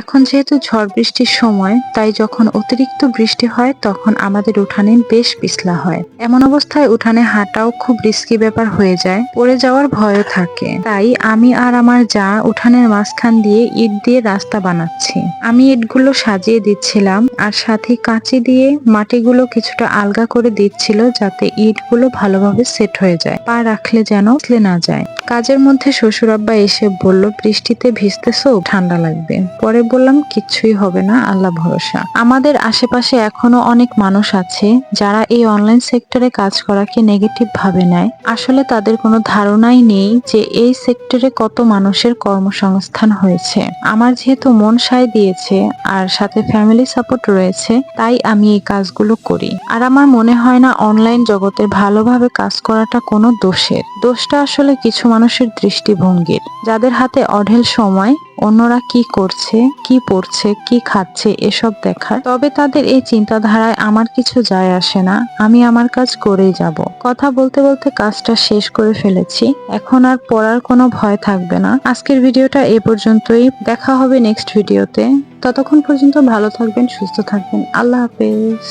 এখন যেহেতু ঝড় বৃষ্টির সময়, তাই যখন অতিরিক্ত বৃষ্টি হয় তখন আমাদের উঠানে বেশ পিছলা হয়। এমন অবস্থায় উঠানে হাঁটাও খুব রিস্কি ব্যাপার হয়ে যায়, পড়ে যাওয়ার ভয়ও থাকে। তাই আমি আর আমার যা উঠানের মাঝখান দিয়ে ইট দিয়ে রাস্তা বানাচ্ছি। আমি ইটগুলো সাজিয়ে দিচ্ছিলাম আর সাথে কাঁচি দিয়ে মাটিগুলো কিছুটা আলগা করে দিচ্ছিল, যাতে ইটগুলো ভালোভাবে সেট হয়ে যায়, পা রাখলে যেন পিছলে না যায়। কাজের মধ্যে শ্বশুর আব্বা এসে বলল, বৃষ্টিতে ভিজতেছো, ঠান্ডা লাগবে। পরে বললাম, কিচ্ছুই হবে না, আল্লাহ ভরসা। আমাদের আশেপাশে এখনো অনেক মানুষ আছে যারা এই অনলাইন সেক্টরে কাজ করাকে নেগেটিভ ভাবে নেয়। আসলে তাদের কোনো ধারণাই নেই যে এই সেক্টরে কত মানুষের কর্মসংস্থান হয়েছে। আমার যেহেতু মন সায় দিয়েছে আর সাথে ফ্যামিলি সাপোর্ট রয়েছে, তাই আমি এই কাজগুলো করি। আর আমার মনে হয় না অনলাইন জগতে ভালোভাবে কাজ করাটা কোনো দোষের। দোষটা আসলে কিছু মানুষের দৃষ্টিভঙ্গির, যাদের হাতে অঢেল সময় অন্যরা কি করছে, কি পড়ছে, কি খাচ্ছে এসব দেখার। তবে তাদের এই চিন্তাধারায় আমার কিছু যায় আসে না, আমি আমার কাজ করেই যাব। কথা বলতে বলতে কাজটা শেষ করে ফেলেছি, এখন আর পড়ার কোনো ভয় থাকবে না। আজকের ভিডিওটা এ পর্যন্তই, দেখা হবে নেক্সট ভিডিওতে। ততক্ষণ পর্যন্ত ভালো থাকবেন, সুস্থ থাকবেন, আল্লাহ হাফেজ।